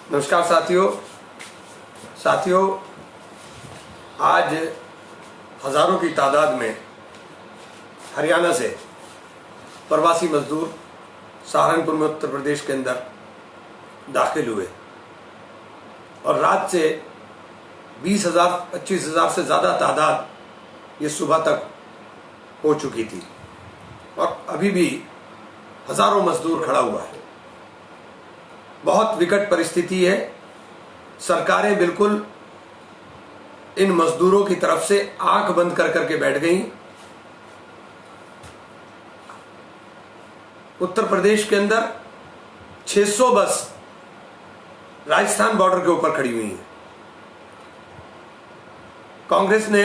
नमस्कार साथियों, आज हजारों की तादाद में हरियाणा से प्रवासी मजदूर सहारनपुर में उत्तर प्रदेश के अंदर दाखिल हुए और रात से 20,000-25,000 से ज़्यादा तादाद ये सुबह तक हो चुकी थी और अभी भी हजारों मजदूर खड़ा हुआ है। बहुत विकट परिस्थिति है। सरकारें बिल्कुल इन मजदूरों की तरफ से आंख बंद कर करके बैठ गई। उत्तर प्रदेश के अंदर 600 बस राजस्थान बॉर्डर के ऊपर खड़ी हुई हैं। कांग्रेस ने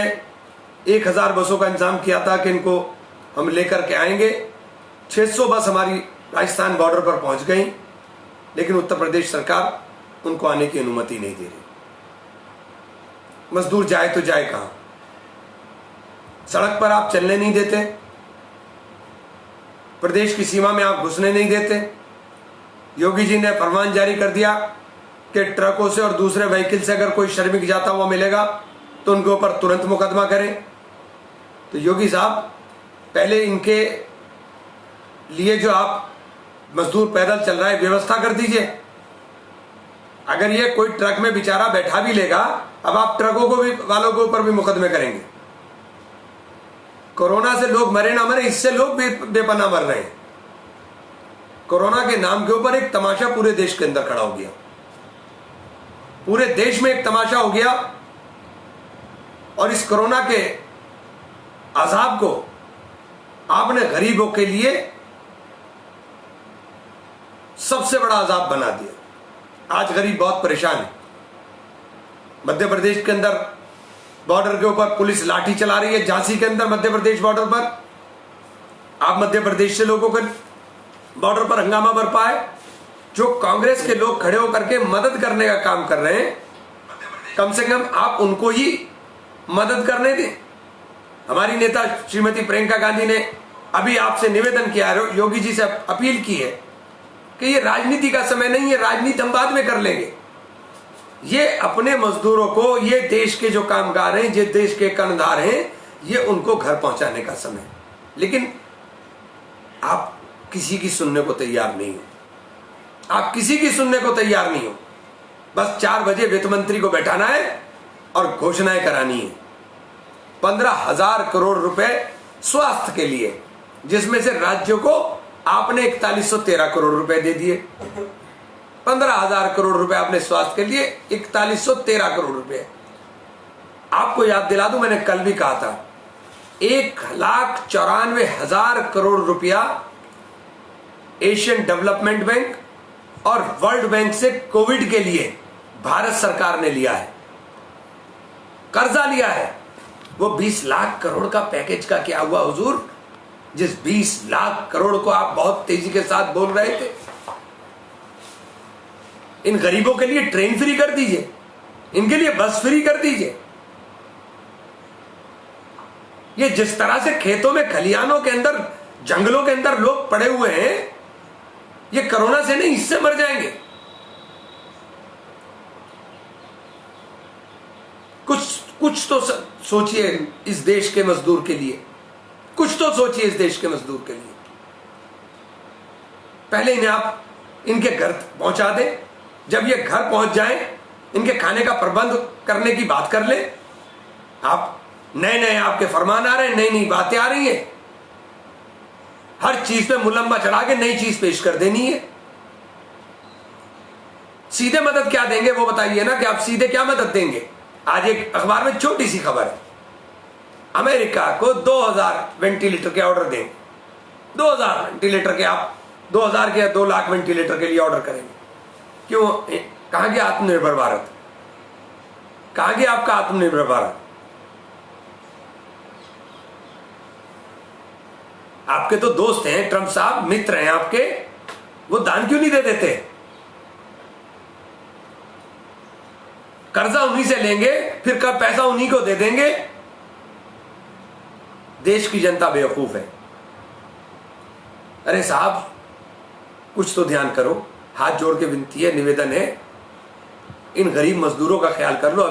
1000 बसों का इंतजाम किया था कि इनको हम लेकर के आएंगे। 600 बस हमारी राजस्थान बॉर्डर पर पहुंच गई, लेकिन उत्तर प्रदेश सरकार उनको आने की अनुमति नहीं दे रही। मजदूर जाए तो जाए कहां? सड़क पर आप चलने नहीं देते, प्रदेश की सीमा में आप घुसने नहीं देते। योगी जी ने फरमान जारी कर दिया कि ट्रकों से और दूसरे व्हीकल से अगर कोई श्रमिक जाता हुआ मिलेगा तो उनके ऊपर तुरंत मुकदमा करें। तो योगी साहब, पहले इनके लिए जो आप मजदूर पैदल चल रहा है व्यवस्था कर दीजिए। अगर ये कोई ट्रक में बेचारा बैठा भी लेगा, अब आप ट्रकों को भी वालों के ऊपर भी मुकदमे करेंगे। कोरोना से लोग मरे ना मरे, इससे लोग बेपनाह मर रहे हैं। कोरोना के नाम के ऊपर एक तमाशा पूरे देश के अंदर खड़ा हो गया। पूरे देश में एक तमाशा हो गया और इस कोरोना के अजाब को आपने गरीबों के लिए सबसे बड़ा अजाब बना दिया। आज गरीब बहुत परेशान है। मध्य प्रदेश के अंदर बॉर्डर के ऊपर पुलिस लाठी चला रही है। झांसी के अंदर मध्य प्रदेश बॉर्डर पर आप मध्य प्रदेश से लोगों के बॉर्डर पर हंगामा बरपा है। जो कांग्रेस के लोग खड़े होकर के मदद करने का काम कर रहे हैं, कम से कम आप उनको ही मदद करने दें। हमारी नेता श्रीमती प्रियंका गांधी ने अभी आपसे निवेदन किया, योगी जी से अपील की है कि ये राजनीति का समय नहीं है, राजनीति हम बाद में कर लेंगे। ये अपने मजदूरों को, ये देश के जो कामगार हैं, ये देश के कर्णधार हैं, ये उनको घर पहुंचाने का समय। लेकिन आप किसी की सुनने को तैयार नहीं हो। आप किसी की सुनने को तैयार नहीं हो। बस 4 बजे वित्त मंत्री को बैठाना है और घोषणाएं करानी है। 15,000 करोड़ रुपए स्वास्थ्य के लिए, जिसमें से राज्यों को आपने 4113 करोड़ रुपए दे दिए। 15,000 करोड़ रुपए आपने स्वास्थ्य के लिए, 4113 करोड़ रुपए। आपको याद दिला दूं, मैंने कल भी कहा था, 1,94,000 करोड़ रुपया एशियन डेवलपमेंट बैंक और वर्ल्ड बैंक से कोविड के लिए भारत सरकार ने लिया है, कर्जा लिया है। वो 20 लाख करोड़ का पैकेज का क्या हुआ हुजूर? जिस 20 लाख करोड़ को आप बहुत तेजी के साथ बोल रहे थे, इन गरीबों के लिए ट्रेन फ्री कर दीजिए, इनके लिए बस फ्री कर दीजिए। ये जिस तरह से खेतों में, खलिहानों के अंदर, जंगलों के अंदर लोग पड़े हुए हैं, ये कोरोना से नहीं, इससे मर जाएंगे। कुछ तो सोचिए इस देश के मजदूर के लिए। कुछ तो सोचिए इस देश के मजदूर के लिए। पहले इन्हें आप इनके घर पहुंचा दें। जब ये घर पहुंच जाएं, इनके खाने का प्रबंध करने की बात कर ले। आप नए आपके फरमान आ रहे हैं, नई बातें आ रही हैं। हर चीज पे मुलम्मा चढ़ा के नई चीज पेश कर देनी है। सीधे मदद क्या देंगे वो बताइए ना, कि आप सीधे क्या मदद देंगे। आज एक अखबार में छोटी सी खबर है, अमेरिका को 2000 वेंटिलेटर के ऑर्डर देंगे। 2000 वेंटिलेटर के, आप 2000 के या 2 लाख वेंटिलेटर के लिए ऑर्डर करेंगे। क्यों? कहां गया आत्मनिर्भर भारत? कहां गया आपका आत्मनिर्भर भारत? आपके तो दोस्त हैं, ट्रंप साहब मित्र हैं आपके, वो दान क्यों नहीं दे देते? कर्जा उन्हीं से लेंगे, फिर कब पैसा उन्हीं को दे देंगे। देश की जनता बेवकूफ है। अरे साहब, कुछ तो ध्यान करो। हाथ जोड़ के विनती है, निवेदन है, इन गरीब मजदूरों का ख्याल कर लो।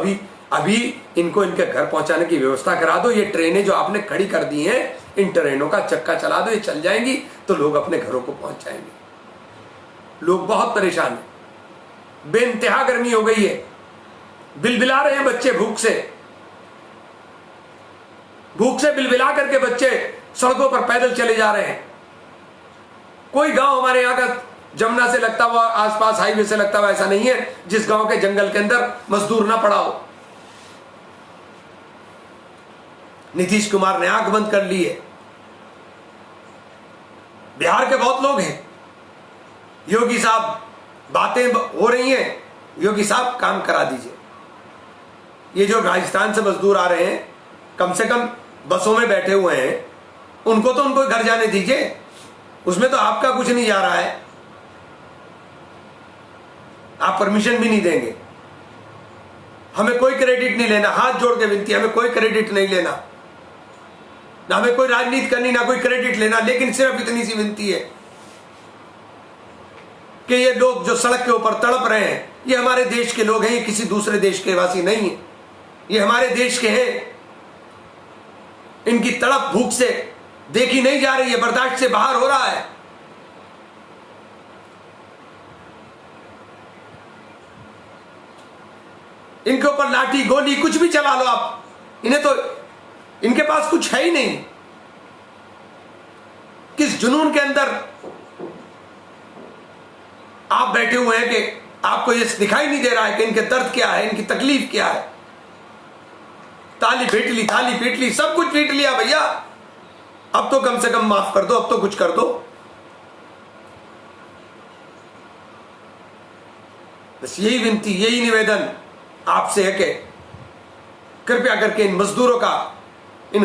अभी इनको इनके घर पहुंचाने की व्यवस्था करा दो। ये ट्रेनें जो आपने खड़ी कर दी हैं, इन ट्रेनों का चक्का चला दो, ये चल जाएंगी तो लोग अपने घरों को पहुंच जाएंगे। लोग बहुत परेशान हैं, बेइंतहा गर्मी हो गई है, बिलबिला रहे हैं बच्चे भूख से बिलबिला करके बच्चे सड़कों पर पैदल चले जा रहे हैं। कोई गांव हमारे यहां का जमुना से लगता हुआ, आसपास हाईवे से लगता हुआ ऐसा नहीं है जिस गांव के जंगल के अंदर मजदूर ना पड़ा हो। नीतीश कुमार ने आंख बंद कर ली है। बिहार के बहुत लोग हैं, योगी साहब बातें हो रही हैं, योगी साहब काम करा दीजिए। ये जो राजस्थान से मजदूर आ रहे हैं, कम से कम बसों में बैठे हुए हैं, उनको तो उनको घर जाने दीजिए। उसमें तो आपका कुछ नहीं जा रहा है, आप परमिशन भी नहीं देंगे। हमें कोई क्रेडिट नहीं लेना, हाथ जोड़ के विनती, हमें कोई क्रेडिट नहीं लेना, ना हमें कोई राजनीति करनी, ना कोई क्रेडिट लेना। लेकिन सिर्फ इतनी सी विनती है कि ये लोग जो सड़क के ऊपर तड़प रहे हैं, ये हमारे देश के लोग हैं, ये किसी दूसरे देश के वासी नहीं है, ये हमारे देश के हैं। इनकी तड़प भूख से देखी नहीं जा रही है, बर्दाश्त से बाहर हो रहा है। इनके ऊपर लाठी गोली कुछ भी चला लो आप, इन्हें तो, इनके पास कुछ है ही नहीं। किस जुनून के अंदर आप बैठे हुए हैं कि आपको ये दिखाई नहीं दे रहा है कि इनके दर्द क्या है, इनकी तकलीफ क्या है। ताली पीट ली, सब कुछ पीट लिया भैया, अब तो कम से कम माफ कर दो, अब तो कुछ कर दो। बस यही विनती, यही निवेदन आपसे है कि कृपया करके इन मजदूरों का, इन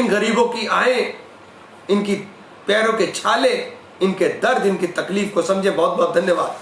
गरीबों की आएं, इनकी पैरों के छाले, इनके दर्द, इनकी तकलीफ को समझे। बहुत बहुत धन्यवाद।